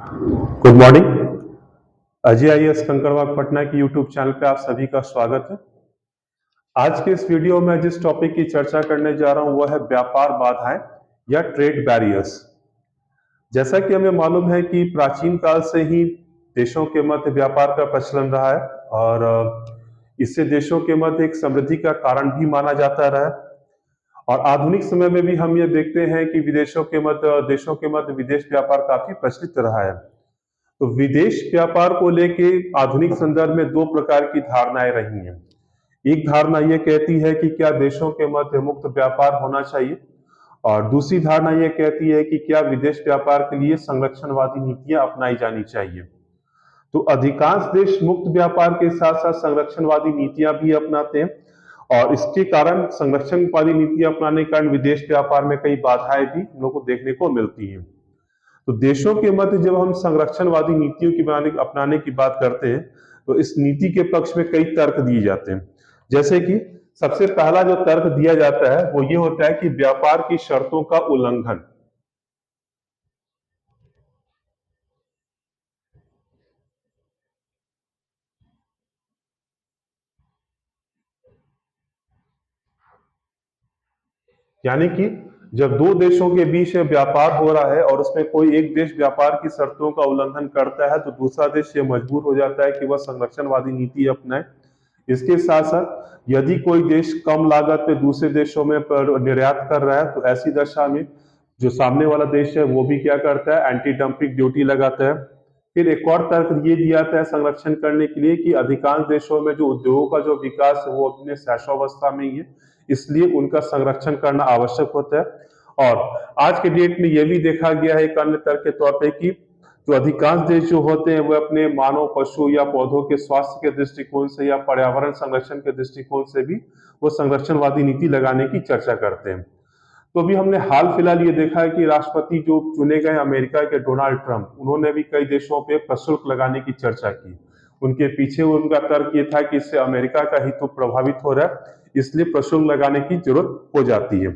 Good morning. Ajay IAS Kankarbagh Patna की YouTube channel पे आप सभी का स्वागत है। आज के इस वीडियो में जिस टॉपिक की चर्चा करने जा रहा हूं वह है व्यापार बाधाएं या ट्रेड बैरियर्स। जैसा कि हमें मालूम है कि प्राचीन काल से ही देशों के मध्य व्यापार का प्रचलन रहा है और इससे देशों के मध्य एक समृद्धि का कारण भी माना जाता रहा है। और आधुनिक समय में भी हम ये देखते हैं कि विदेशों के मध्य देशों के मध्य विदेश व्यापार काफी प्रचलित रहा है। तो विदेश व्यापार को लेके आधुनिक संदर्भ में दो प्रकार की धारणाएं रही हैं। एक धारणा यह कहती है कि क्या देशों के मध्य मुक्त व्यापार होना चाहिए, और दूसरी धारणा यह कहती है कि क्या विदेश व्यापार के लिए संरक्षणवादी नीतियां अपनाई जानी चाहिए। तो अधिकांश देश मुक्त व्यापार के साथ साथ संरक्षणवादी नीतियां भी अपनाते हैं, और इसके कारण संरक्षणवादी नीतियां अपनाने के कारण विदेश व्यापार में कई बाधाएं भी हम लोग को देखने को मिलती हैं। तो देशों के मध्य जब हम संरक्षणवादी नीतियों की अपनाने की बात करते हैं तो इस नीति के पक्ष में कई तर्क दिए जाते हैं। जैसे कि सबसे पहला जो तर्क दिया जाता है वो ये होता है कि व्यापार की शर्तों का उल्लंघन। यानी कि जब दो देशों के बीच में व्यापार हो रहा है और उसमें कोई एक देश व्यापार की शर्तों का उल्लंघन करता है तो दूसरा देश ये मजबूर हो जाता है कि वह संरक्षणवादी नीति अपनाए। इसके साथ साथ यदि कोई देश कम लागत पे दूसरे देशों में पर निर्यात कर रहा है तो ऐसी दशा में जो सामने वाला देश है वो भी क्या करता है, एंटी डंपिंग ड्यूटी लगाता है। फिर एक और तर्क ये दिया जाता है संरक्षण करने के लिए कि अधिकांश देशों में जो उद्योगों का जो विकास है वो अपने शैशवावस्था में ही है, इसलिए उनका संरक्षण करना आवश्यक होता है। और आज के डेट में यह भी देखा गया है एक अन्य तर्क के तौर पे कि जो अधिकांश देश जो होते हैं वो अपने मानव, पशु या पौधों के स्वास्थ्य के दृष्टिकोण से या पर्यावरण संरक्षण के दृष्टिकोण से भी वो संरक्षणवादी नीति लगाने की चर्चा करते हैं। तो अभी हमने हाल फिलहाल ये देखा है कि राष्ट्रपति जो चुने गए अमेरिका के डोनाल्ड ट्रंप, उन्होंने भी कई देशों पे प्रशुल्क लगाने की चर्चा की। उनके पीछे उनका तर्क ये था कि इससे अमेरिका का हित तो प्रभावित हो रहा है, इसलिए प्रशुल्क लगाने की जरूरत हो जाती है।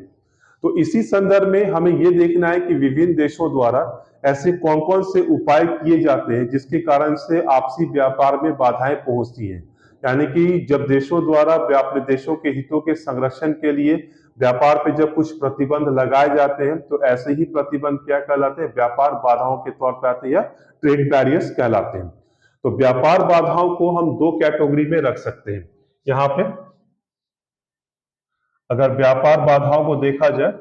तो इसी संदर्भ में हमें यह देखना है कि विभिन्न देशों द्वारा ऐसे कौन कौन से उपाय किए जाते हैं जिसके कारण से आपसी व्यापार में बाधाएं पहुंचती हैं। यानी कि जब देशों द्वारा अपने देशों के हितों के संरक्षण के लिए व्यापार पे जब कुछ प्रतिबंध लगाए जाते हैं तो ऐसे ही प्रतिबंध क्या कहलाते हैं, व्यापार बाधाओं के तौर पर आते हैं या ट्रेड बैरियर्स कहलाते हैं। तो व्यापार बाधाओं को हम दो कैटेगरी में रख सकते हैं। यहाँ पे अगर व्यापार बाधाओं को देखा जाए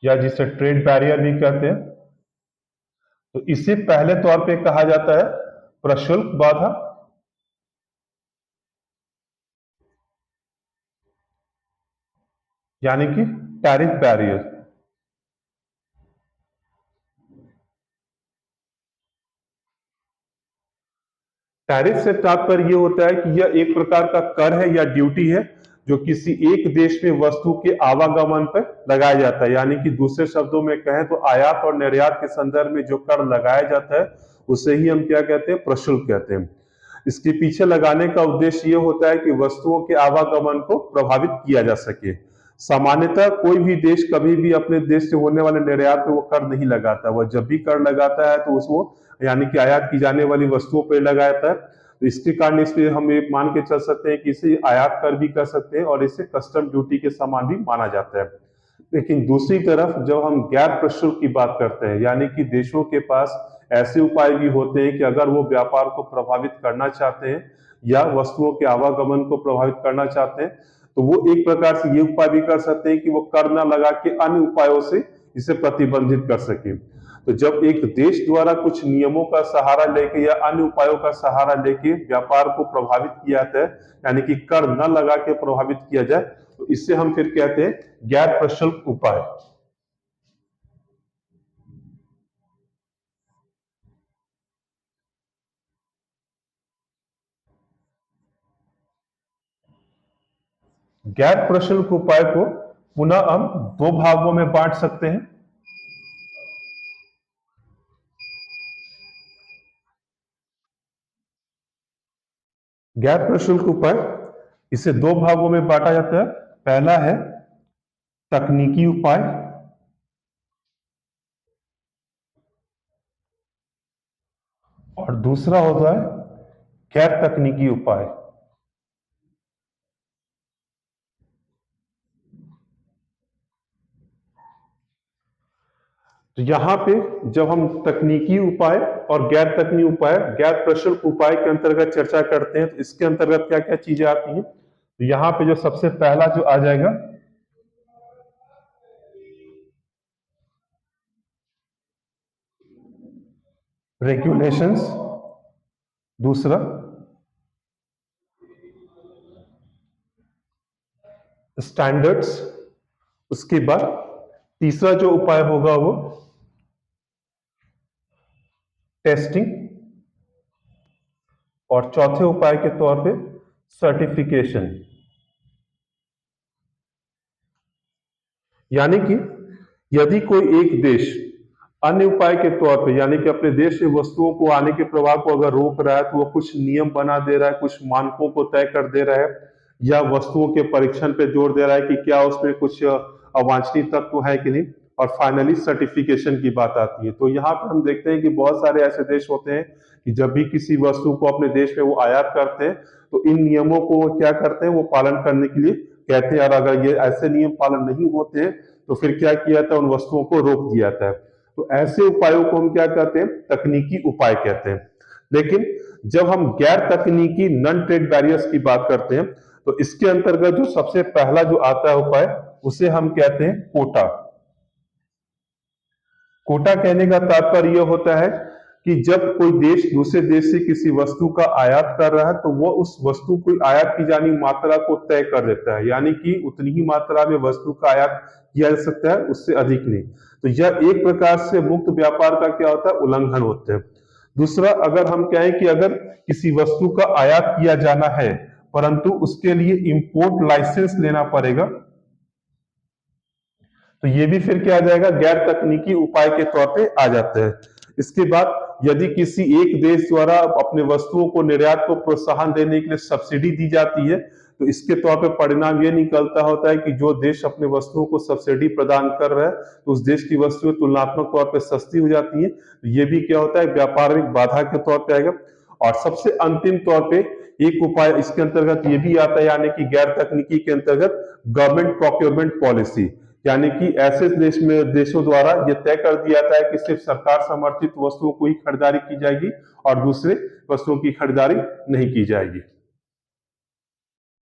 या जिसे ट्रेड बैरियर भी कहते हैं, तो इसे पहले तौर पे कहा जाता है प्रशुल्क बाधा, यानी कि टैरिफ बैरियर। टैरिफ से तात्पर्य यह होता है कि यह एक प्रकार का कर है या ड्यूटी है जो किसी एक देश में वस्तु के आवागमन पर लगाया जाता है। यानी कि दूसरे शब्दों में कहें तो आयात और निर्यात के संदर्भ में जो कर लगाया जाता है उसे ही हम क्या कहते हैं, प्रशुल्क कहते हैं। इसके पीछे लगाने का उद्देश्य यह होता है कि वस्तुओं के आवागमन को प्रभावित किया जा सके। सामान्यतः कोई भी देश कभी भी अपने देश से होने वाले निर्यात पे वो कर नहीं लगाता। वह जब भी कर लगाता है तो उसको यानी कि आयात की जाने वाली वस्तुओं पर लगाता है। तो इसके कारण इस पे हम ये मान के चल सकते हैं कि इसे आयात कर भी कर सकते हैं और इसे कस्टम ड्यूटी के समान भी माना जाता है। लेकिन दूसरी तरफ जब हम गैर प्रशुल्क की बात करते हैं, यानी कि देशों के पास ऐसे उपाय भी होते हैं कि अगर वो व्यापार को प्रभावित करना चाहते हैं या वस्तुओं के आवागमन को प्रभावित करना चाहते हैं तो वो एक प्रकार से ये उपाय भी कर सकते हैं कि वो कर ना लगा के अन्य उपायों से इसे प्रतिबंधित कर सके। तो जब एक देश द्वारा कुछ नियमों का सहारा लेके या अन्य उपायों का सहारा लेके व्यापार को प्रभावित किया जाता है, यानी कि कर न लगा के प्रभावित किया जाए, तो इससे हम फिर कहते हैं गैर प्रशुल्क उपाय। गैर प्रशुल्क उपाय को पुनः हम दो भागों में बांट सकते हैं। गैर प्रशुल्क उपाय इसे दो भागों में बांटा जाता है। पहला है तकनीकी उपाय और दूसरा होता है गैर तकनीकी उपाय। तो यहां पे जब हम तकनीकी उपाय और गैर तकनीकी उपाय, गैर प्रशुल्क उपाय के अंतर्गत चर्चा करते हैं, तो इसके अंतर्गत क्या क्या चीजें आती हैं। तो यहां पे जो सबसे पहला जो आ जाएगा रेगुलेशंस, दूसरा स्टैंडर्ड्स, उसके बाद तीसरा जो उपाय होगा वो टेस्टिंग, और चौथे उपाय के तौर पे सर्टिफिकेशन। यानी कि यदि कोई एक देश अन्य उपाय के तौर पे, यानी कि अपने देश से वस्तुओं को आने के प्रवाह को अगर रोक रहा है, तो वो कुछ नियम बना दे रहा है, कुछ मानकों को तय कर दे रहा है, या वस्तुओं के परीक्षण पे जोर दे रहा है कि क्या उसमें कुछ अवांछनीय तत्व है कि नहीं, और फाइनली सर्टिफिकेशन की बात आती है। तो यहाँ पे हम देखते हैं कि बहुत सारे ऐसे देश होते हैं कि जब भी किसी वस्तु को अपने देश में वो आयात करते हैं, तो इन नियमों को वो क्या करते हैं, वो पालन करने के लिए कहते हैं, और अगर ये ऐसे नियम पालन नहीं होते हैं तो फिर क्या किया जाता है, उन वस्तुओं को रोक दिया जाता है। तो ऐसे उपायों को हम क्या कहते हैं, तकनीकी उपाय कहते हैं। लेकिन जब हम गैर तकनीकी नॉन ट्रेड बैरियर्स की बात करते हैं, तो इसके अंतर्गत जो सबसे पहला जो आता है उपाय, उसे हम कहते हैं कोटा। कोटा कहने का तात्पर्य यह होता है कि जब कोई देश दूसरे देश से किसी वस्तु का आयात कर रहा है, तो वो उस वस्तु को आयात की जानी मात्रा को तय कर देता है, यानी कि उतनी ही मात्रा में वस्तु का आयात किया जा सकता है, उससे अधिक नहीं। तो यह एक प्रकार से मुक्त व्यापार का क्या होता है, उल्लंघन होता है। दूसरा, अगर हम कहें कि अगर किसी वस्तु का आयात किया जाना है, परंतु उसके लिए इंपोर्ट लाइसेंस लेना पड़ेगा, तो ये भी फिर क्या आ जाएगा, गैर तकनीकी उपाय के तौर पे आ जाता है। इसके बाद यदि किसी एक देश द्वारा अपने वस्तुओं को निर्यात को प्रोत्साहन देने के लिए सब्सिडी दी जाती है, तो इसके तौर पे परिणाम ये निकलता होता है कि जो देश अपने वस्तुओं को सब्सिडी प्रदान कर रहा है, तो उस देश की वस्तुएं तुलनात्मक तौर पे सस्ती हो जाती है। तो ये भी क्या होता है, व्यापारिक बाधा के तौर पे आएगा। और सबसे अंतिम तौर पे एक उपाय इसके अंतर्गत ये भी आता है, यानी कि गैर तकनीकी के अंतर्गत गवर्नमेंट प्रोक्योरमेंट पॉलिसी, यानी कि ऐसे देशों द्वारा यह तय कर दिया जाता है कि सिर्फ सरकार समर्थित वस्तुओं को ही खरीदारी की जाएगी और दूसरे वस्तुओं की खरीदारी नहीं की जाएगी।